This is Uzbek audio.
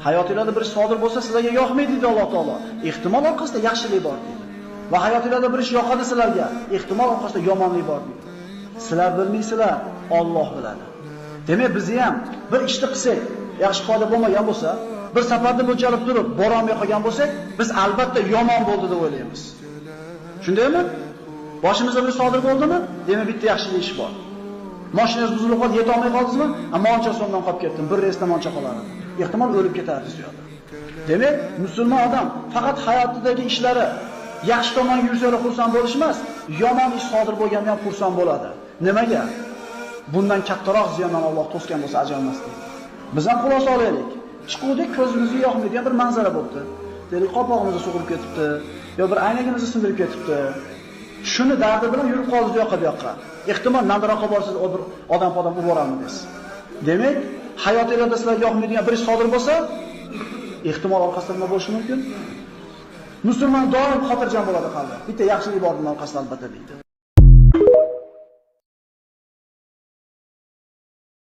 Hayotingizda bir ish sodir bo'lsa, sizlarga yoqmaydi deydi Alloh taolo. Ehtimol orqasida yaxshilik bor deydi. Va hayotingizda bir ish yoqadi sizlarga, ehtimol orqasida yomonlik bor deydi. Sizlar bilmaysizlar, Alloh biladi. Demak, biz ham bir ishni qilsak, yaxshi foyda bo'lmagan bo'lsa, bir safarda mo'ljalib turib, bora olmay qolgan bo'lsak, biz albatta yomon bo'ldi deb o'ylaymiz. Shundaymi? Boshimizda bir sodir bo'ldimi? Demak, bitta yaxshilik ish bor. Mashinangiz buzilib qoldi, yeta olmay qoldingizmi? Moncha so'mdan qolib ketdim. Bir reysda moncha qoladi. Ehtimol o'lib ketarsiz yo'lda. Demak, musulmon odam faqat hayotidagi ishlari yaxshi tomonga yursa xursand bo'lish emas, yomon ish sodir bo'lganda ham xursand bo'ladi. Nimaga? Bundan kattaroq ziyondan Alloh to'sgan bo'lsa ajralmas deydi. Biz ham xulosa olaylik. Chiquvdik, ko'zimizga yoqmaydigan bir manzara bo'ldi. Dedik, qopog'imizni sug'urib ketibdi, yo bir aynagimizni sindirib ketibdi. Shuni dardi bilan yurib qoldik bu yoqqa. Ehtimol nariroqqa borsiz, bir odam urib yuboramiz. Demak, hayotingizda sizlarga yoqmaydigan bir ish sodir bo'lsa, ehtimol orqasida nima bo'lishi mumkin? Musulmon doim xotirjam bo'ladi qalbi. Bitta yaxshilik bor bundan orqasida albatta deydi.